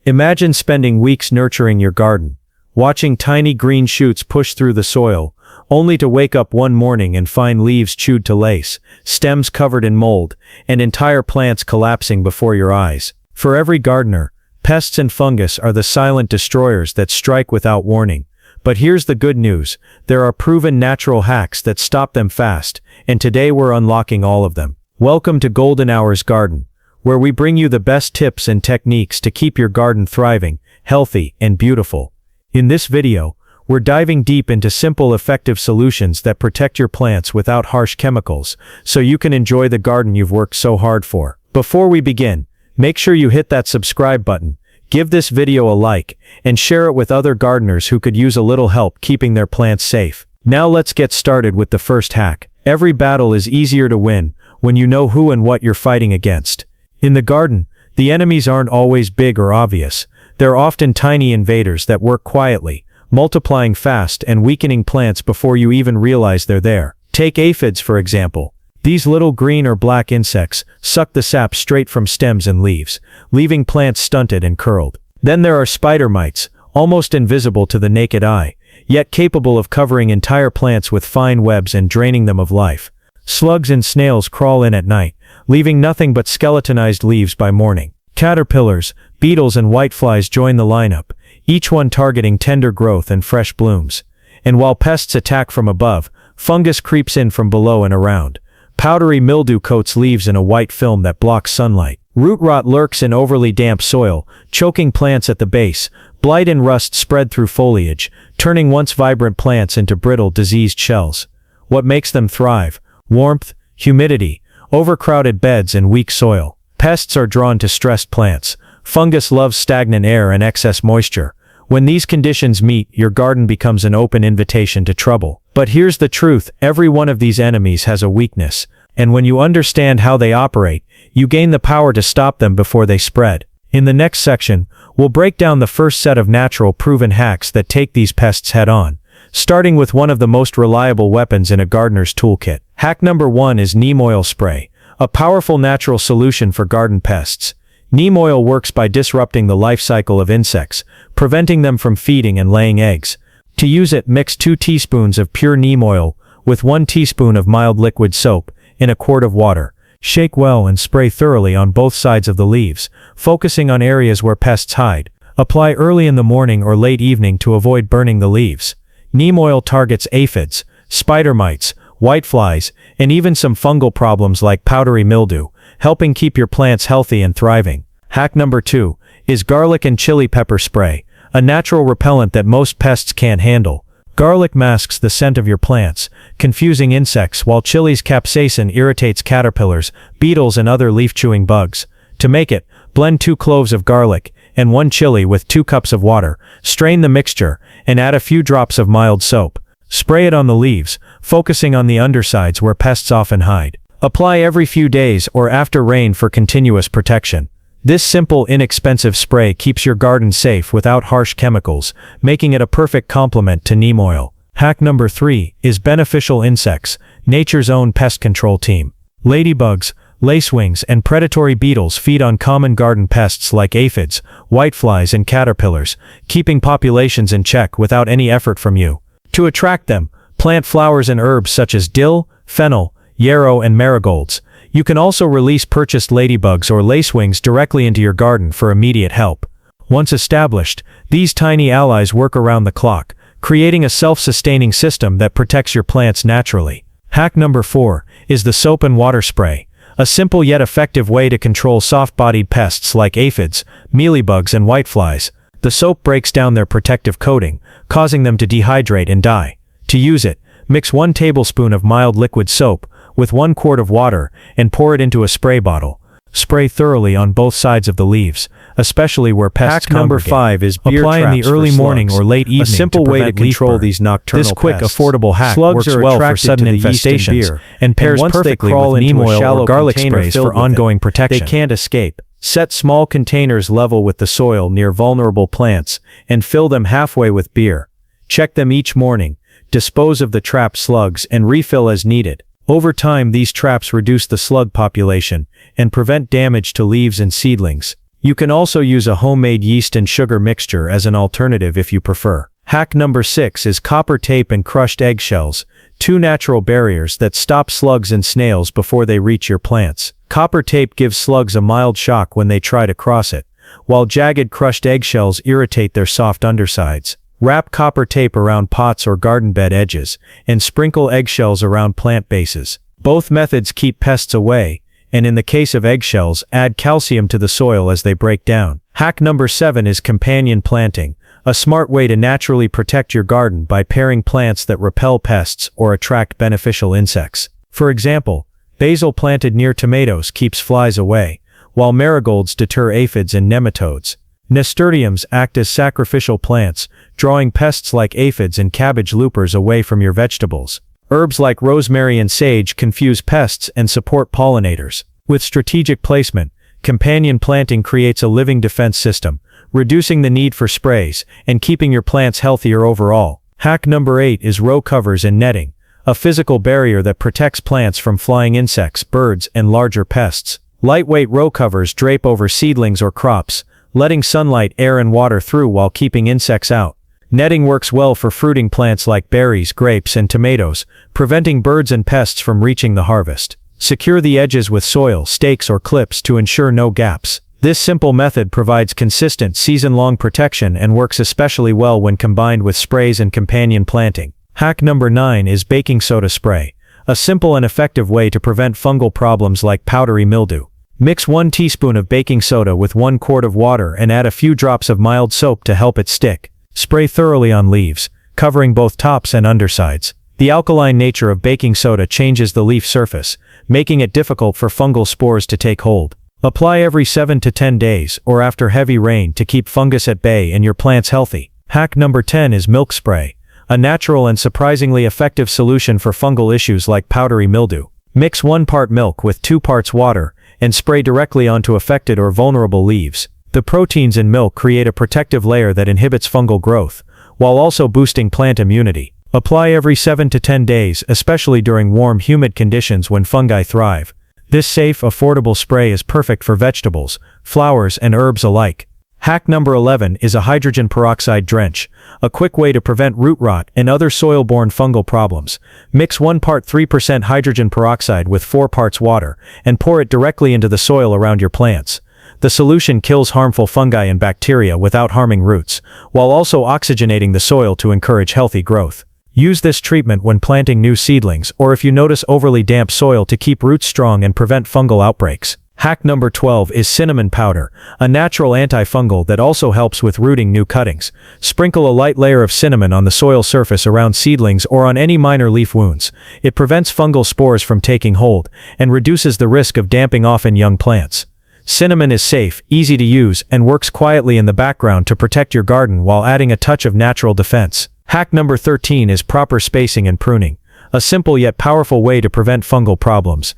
Imagine spending weeks nurturing your garden, watching tiny green shoots push through the soil, only to wake up one morning and find leaves chewed to lace, stems covered in mold, and entire plants collapsing before your eyes. For every gardener, pests and fungus are the silent destroyers that strike without warning. But here's the good news: there are proven natural hacks that stop them fast, and today we're unlocking all of them. Welcome to Golden Hours Garden, where we bring you the best tips and techniques to keep your garden thriving, healthy, and beautiful. In this video, we're diving deep into simple, effective solutions that protect your plants without harsh chemicals, so you can enjoy the garden you've worked so hard for. Before we begin, make sure you hit that subscribe button, give this video a like, and share it with other gardeners who could use a little help keeping their plants safe. Now let's get started with the first hack. Every battle is easier to win when you know who and what you're fighting against. In the garden, the enemies aren't always big or obvious. They're often tiny invaders that work quietly, multiplying fast and weakening plants before you even realize they're there. Take aphids for example. These little green or black insects suck the sap straight from stems and leaves, leaving plants stunted and curled. Then there are spider mites, almost invisible to the naked eye, yet capable of covering entire plants with fine webs and draining them of life. Slugs and snails crawl in at night, leaving nothing but skeletonized leaves by morning. Caterpillars, beetles and whiteflies join the lineup, each one targeting tender growth and fresh blooms. And while pests attack from above, fungus creeps in from below and around. Powdery mildew coats leaves in a white film that blocks sunlight. Root rot lurks in overly damp soil, choking plants at the base. Blight and rust spread through foliage, turning once vibrant plants into brittle, diseased shells. What makes them thrive? Warmth, humidity, overcrowded beds and weak soil. Pests are drawn to stressed plants. Fungus loves stagnant air and excess moisture. When these conditions meet, your garden becomes an open invitation to trouble. But here's the truth: every one of these enemies has a weakness, and when you understand how they operate, you gain the power to stop them before they spread. In the next section, we'll break down the first set of natural proven hacks that take these pests head on, starting with one of the most reliable weapons in a gardener's toolkit. Hack number 1 is neem oil spray, a powerful natural solution for garden pests. Neem oil works by disrupting the life cycle of insects, preventing them from feeding and laying eggs. To use it, mix 2 teaspoons of pure neem oil with 1 teaspoon of mild liquid soap in a quart of water. Shake well and spray thoroughly on both sides of the leaves, focusing on areas where pests hide. Apply early in the morning or late evening to avoid burning the leaves. Neem oil targets aphids, spider mites, whiteflies, and even some fungal problems like powdery mildew, helping keep your plants healthy and thriving. Hack number 2 is garlic and chili pepper spray, a natural repellent that most pests can't handle. Garlic masks the scent of your plants, confusing insects, while chili's capsaicin irritates caterpillars, beetles and other leaf-chewing bugs. To make it, blend 2 cloves of garlic and 1 chili with 2 cups of water. Strain the mixture and add a few drops of mild soap. Spray it on the leaves, focusing on the undersides where pests often hide. Apply every few days or after rain for continuous protection. This simple, inexpensive spray keeps your garden safe without harsh chemicals, making it a perfect complement to neem oil. Hack number 3 is beneficial insects, nature's own pest control team. Ladybugs, lacewings, and predatory beetles feed on common garden pests like aphids, whiteflies, and caterpillars, keeping populations in check without any effort from you. To attract them, plant flowers and herbs such as dill, fennel, yarrow, and marigolds. You can also release purchased ladybugs or lacewings directly into your garden for immediate help. Once established, these tiny allies work around the clock, creating a self-sustaining system that protects your plants naturally. Hack number 4 is the soap and water spray, a simple yet effective way to control soft-bodied pests like aphids, mealybugs, and whiteflies. The soap breaks down their protective coating, causing them to dehydrate and die. To use it, mix 1 tablespoon of mild liquid soap with 1 quart of water and pour it into a spray bottle. Spray thoroughly on both sides of the leaves, especially where pests congregate. Hack number 5 is beer traps. Apply in the early morning or late evening, a simple way to control these nocturnal pests. This quick, affordable hack works well for sudden infestations and pairs perfectly with neem oil or garlic sprays for ongoing protection. They can't escape. Set small containers level with the soil near vulnerable plants and fill them halfway with beer. Check them each morning, dispose of the trapped slugs, and refill as needed. Over time, these traps reduce the slug population and prevent damage to leaves and seedlings. You can also use a homemade yeast and sugar mixture as an alternative if you prefer. Hack number 6 is copper tape and crushed eggshells, two natural barriers that stop slugs and snails before they reach your plants. Copper tape gives slugs a mild shock when they try to cross it, while jagged crushed eggshells irritate their soft undersides. Wrap copper tape around pots or garden bed edges, and sprinkle eggshells around plant bases. Both methods keep pests away, and in the case of eggshells, add calcium to the soil as they break down. Hack number 7 is companion planting, a smart way to naturally protect your garden by pairing plants that repel pests or attract beneficial insects. For example, basil planted near tomatoes keeps flies away, while marigolds deter aphids and nematodes. Nasturtiums act as sacrificial plants, drawing pests like aphids and cabbage loopers away from your vegetables. Herbs like rosemary and sage confuse pests and support pollinators. With strategic placement, companion planting creates a living defense system, reducing the need for sprays and keeping your plants healthier overall. Hack number 8 is row covers and netting, a physical barrier that protects plants from flying insects, birds, and larger pests. Lightweight row covers drape over seedlings or crops, letting sunlight, air, and water through while keeping insects out. Netting works well for fruiting plants like berries, grapes, and tomatoes, preventing birds and pests from reaching the harvest. Secure the edges with soil, stakes, or clips to ensure no gaps. This simple method provides consistent, season-long protection and works especially well when combined with sprays and companion planting. Hack number 9 is baking soda spray, a simple and effective way to prevent fungal problems like powdery mildew. Mix 1 teaspoon of baking soda with 1 quart of water and add a few drops of mild soap to help it stick. Spray thoroughly on leaves, covering both tops and undersides. The alkaline nature of baking soda changes the leaf surface, making it difficult for fungal spores to take hold. Apply every 7 to 10 days or after heavy rain to keep fungus at bay and your plants healthy. Hack number 10 is milk spray, a natural and surprisingly effective solution for fungal issues like powdery mildew. Mix 1 part milk with 2 parts water and spray directly onto affected or vulnerable leaves. The proteins in milk create a protective layer that inhibits fungal growth, while also boosting plant immunity. Apply every 7 to 10 days, especially during warm, humid conditions when fungi thrive. This safe, affordable spray is perfect for vegetables, flowers, and herbs alike. Hack number 11 is a hydrogen peroxide drench, a quick way to prevent root rot and other soil-borne fungal problems. Mix 1 part 3% hydrogen peroxide with 4 parts water, and pour it directly into the soil around your plants. The solution kills harmful fungi and bacteria without harming roots, while also oxygenating the soil to encourage healthy growth. Use this treatment when planting new seedlings or if you notice overly damp soil to keep roots strong and prevent fungal outbreaks. Hack number 12 is cinnamon powder, a natural antifungal that also helps with rooting new cuttings. Sprinkle a light layer of cinnamon on the soil surface around seedlings or on any minor leaf wounds. It prevents fungal spores from taking hold and reduces the risk of damping off in young plants. Cinnamon is safe, easy to use, and works quietly in the background to protect your garden while adding a touch of natural defense. Hack number 13 is proper spacing and pruning, a simple yet powerful way to prevent fungal problems.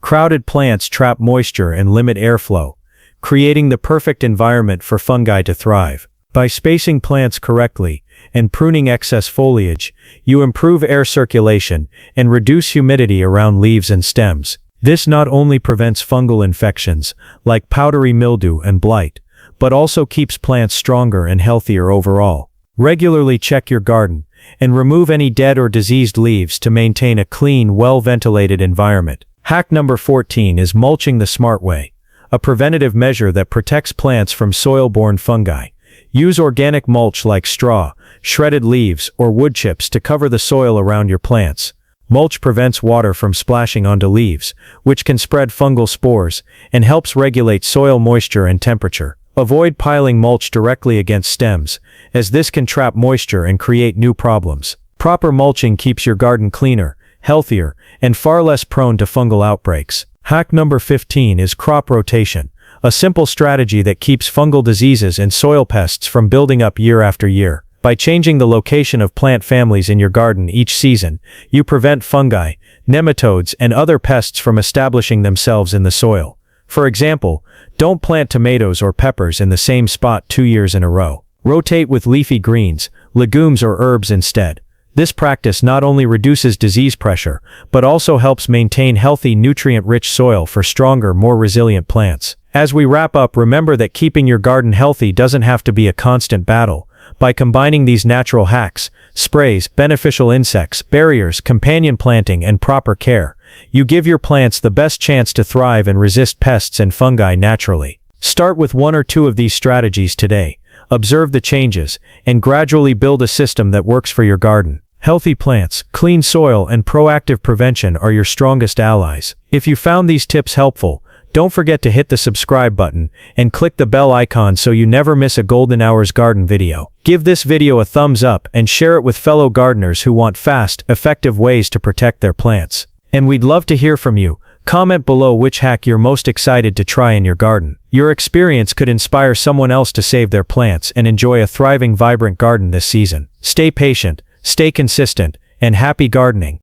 Crowded plants trap moisture and limit airflow, creating the perfect environment for fungi to thrive. By spacing plants correctly and pruning excess foliage, you improve air circulation and reduce humidity around leaves and stems. This not only prevents fungal infections, like powdery mildew and blight, but also keeps plants stronger and healthier overall. Regularly check your garden and remove any dead or diseased leaves to maintain a clean, well-ventilated environment. Hack number 14 is mulching the smart way, a preventative measure that protects plants from soil-borne fungi. Use organic mulch like straw, shredded leaves, or wood chips to cover the soil around your plants. Mulch prevents water from splashing onto leaves, which can spread fungal spores, and helps regulate soil moisture and temperature. Avoid piling mulch directly against stems, as this can trap moisture and create new problems. Proper mulching keeps your garden cleaner, healthier, and far less prone to fungal outbreaks. Hack number 15 is crop rotation, a simple strategy that keeps fungal diseases and soil pests from building up year after year. By changing the location of plant families in your garden each season, you prevent fungi, nematodes, and other pests from establishing themselves in the soil. For example, don't plant tomatoes or peppers in the same spot 2 years in a row. Rotate with leafy greens, legumes, or herbs instead. This practice not only reduces disease pressure, but also helps maintain healthy, nutrient-rich soil for stronger, more resilient plants. As we wrap up, remember that keeping your garden healthy doesn't have to be a constant battle. By combining these natural hacks, sprays, beneficial insects, barriers, companion planting, and proper care, you give your plants the best chance to thrive and resist pests and fungi naturally. Start with one or two of these strategies today. Observe the changes, and gradually build a system that works for your garden. Healthy plants, clean soil, and proactive prevention are your strongest allies. If you found these tips helpful, don't forget to hit the subscribe button and click the bell icon so you never miss a Golden Hours Garden video. Give this video a thumbs up and share it with fellow gardeners who want fast, effective ways to protect their plants. And we'd love to hear from you. Comment below which hack you're most excited to try in your garden. Your experience could inspire someone else to save their plants and enjoy a thriving, vibrant garden this season. Stay patient, stay consistent, and happy gardening.